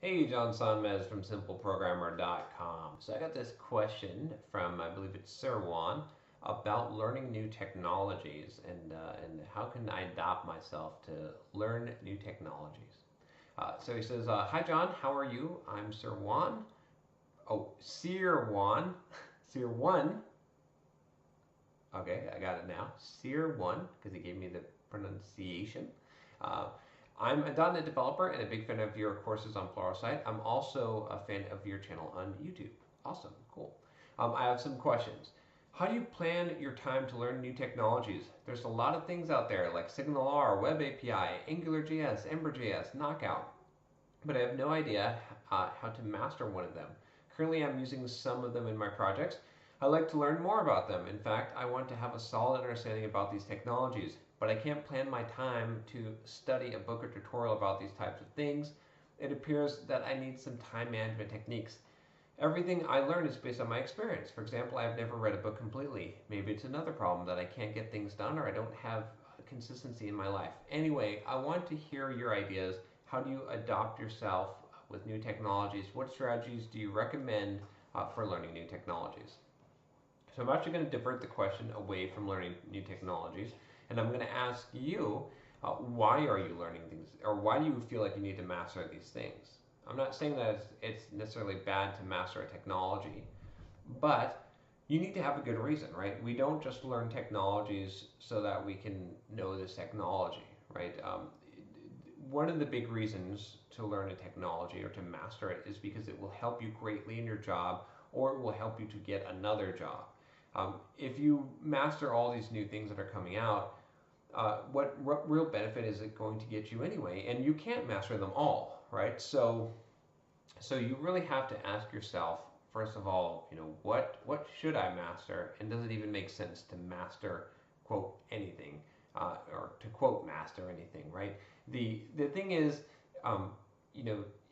Hey, John Sonmez from SimpleProgrammer.com. So I got this question from, I believe it's Sir Juan, about learning new technologies and how can I adopt myself to learn new technologies. So he says, Hi John, how are you? I'm Sir Juan. Oh, Sir Juan. Sir Juan. Okay, I got it now. Sir Juan, because he gave me the pronunciation. Uh, I'm a .NET developer and a big fan of your courses on Pluralsight. I'm also a fan of your channel on YouTube. Awesome, cool. I have some questions. How do you plan your time to learn new technologies? There's a lot of things out there like SignalR, Web API, AngularJS, EmberJS, Knockout, but I have no idea how to master one of them. Currently, I'm using some of them in my projects. I'd like to learn more about them. In fact, I want to have a solid understanding about these technologies, but I can't plan my time to study a book or tutorial about these types of things. It appears that I need some time management techniques. Everything I learn is based on my experience. For example, I've never read a book completely. Maybe it's another problem that I can't get things done or I don't have consistency in my life. Anyway, I want to hear your ideas. How do you adopt yourself with new technologies? What strategies do you recommend for learning new technologies? So I'm actually going to divert the question away from learning new technologies, and I'm going to ask you, why are you learning things, or why do you feel like you need to master these things? I'm not saying that it's necessarily bad to master a technology, but you need to have a good reason, right? We don't just learn technologies so that we can know this technology, right? One of the big reasons to learn a technology or to master it is because it will help you greatly in your job, or it will help you to get another job. If you master all these new things that are coming out, what real benefit is it going to get you anyway? And you can't master them all, right? So you really have to ask yourself, first of all, what should I master, and does it even make sense to master, quote, anything, or to quote master anything, right? The thing is, um,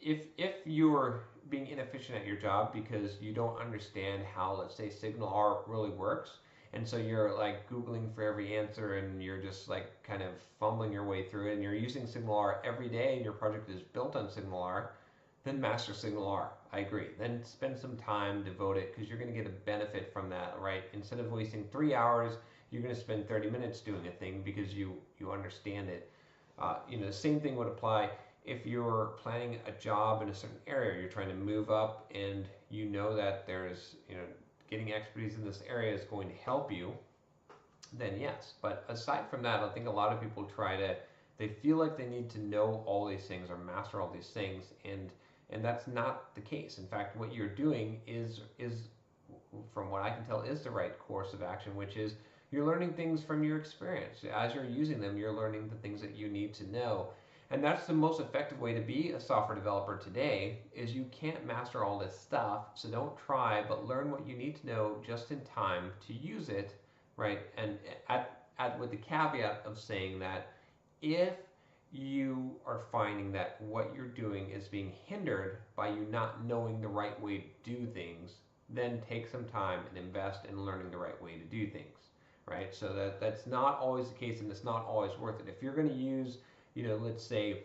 if you're being inefficient at your job because you don't understand how, let's say, SignalR really works, and so you're like Googling for every answer and you're just like kind of fumbling your way through it, and you're using SignalR every day and your project is built on SignalR, then master SignalR. I agree. Then spend some time, devote it, because you're going to get a benefit from that, right? Instead of wasting 3 hours, you're going to spend 30 minutes doing a thing because you understand it. The same thing would apply if you're planning a job in a certain area. You're trying to move up, and you know that there's, getting expertise in this area is going to help you, then yes. But aside from that, I think a lot of people they feel like they need to know all these things or master all these things, and that's not the case. In fact, what you're doing is from what I can tell, is the right course of action, which is you're learning things from your experience. As you're using them, you're learning the things that you need to know. And that's the most effective way to be a software developer today, is you can't master all this stuff, so don't try, but learn what you need to know just in time to use it, right? And with the caveat of saying that if you are finding that what you're doing is being hindered by you not knowing the right way to do things, then take some time and invest in learning the right way to do things, right? So that's not always the case, and it's not always worth it. If you're going to use, let's say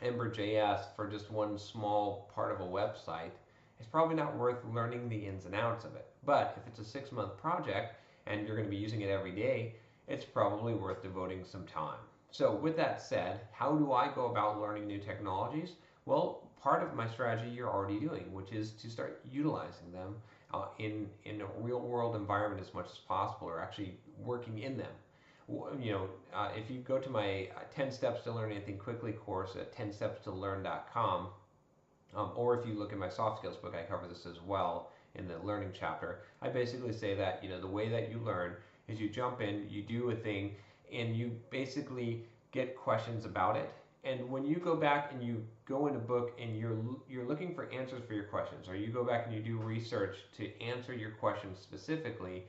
Ember.js for just one small part of a website, it's probably not worth learning the ins and outs of it. But if it's a 6-month project and you're going to be using it every day, it's probably worth devoting some time. So with that said, how do I go about learning new technologies? Well, part of my strategy you're already doing, which is to start utilizing them in a real world environment as much as possible, or actually working in them. If you go to my 10 Steps to Learn Anything Quickly course at 10stepstolearn.com, or if you look at my soft skills book, I cover this as well in the learning chapter. I basically say that, the way that you learn is you jump in, you do a thing, and you basically get questions about it. And when you go back and you go in a book and you're looking for answers for your questions, or you go back and you do research to answer your questions specifically,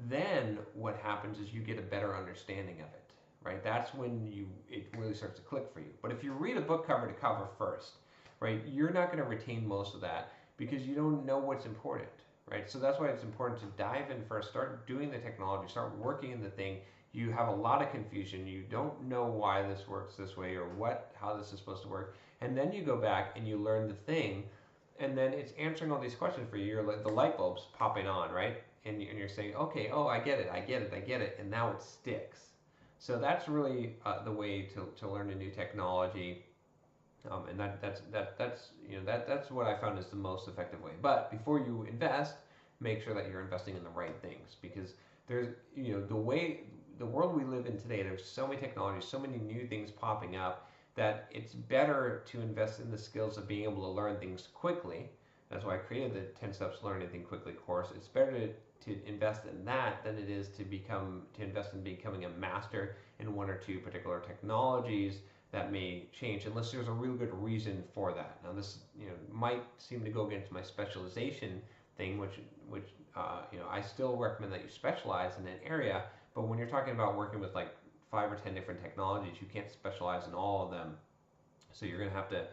then what happens is you get a better understanding of it, right? That's when it really starts to click for you. But if you read a book cover to cover first, right, you're not going to retain most of that because you don't know what's important, right? So that's why it's important to dive in first, start doing the technology, start working in the thing. you have a lot of confusion, you don't know why this works this way or how this is supposed to work, and then you go back and you learn the thing, and then it's answering all these questions for you. You're like the light bulb's popping on, right? And you're saying, okay, oh, I get it, and now it sticks. So that's really the way to learn a new technology, and that's what I found is the most effective way. But before you invest, make sure that you're investing in the right things, because there's the world we live in today, there's so many technologies, so many new things popping up, that it's better to invest in the skills of being able to learn things quickly. That's why I created the 10 Steps to Learn Anything Quickly course. It's better to invest in that than it is to invest in becoming a master in one or two particular technologies that may change, unless there's a real good reason for that. Now this might seem to go against my specialization thing, which I still recommend that you specialize in an area. But when you're talking about working with like 5 or 10 different technologies, you can't specialize in all of them. So you're going to have to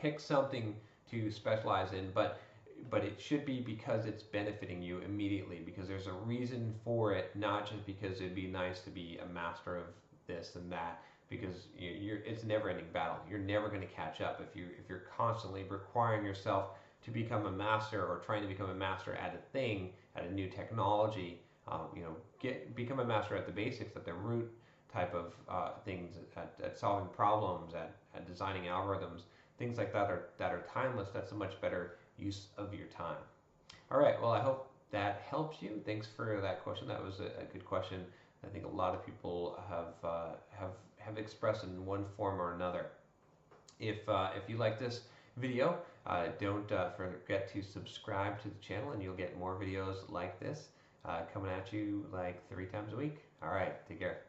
pick something to specialize in, but it should be because it's benefiting you immediately, because there's a reason for it, not just because it'd be nice to be a master of this and that, because it's a never-ending battle. You're never going to catch up if you're constantly requiring yourself to become a master, or trying to become a master at a thing, at a new technology. Become a master at the basics, at the root type of things, at solving problems, at designing algorithms, things like that are timeless. That's a much better use of your time. All right, well, I hope that helps you. Thanks for that question. That was a good question. I think a lot of people have expressed in one form or another. If you like this video, don't forget to subscribe to the channel, and you'll get more videos like this coming at you like 3 times a week. All right, take care.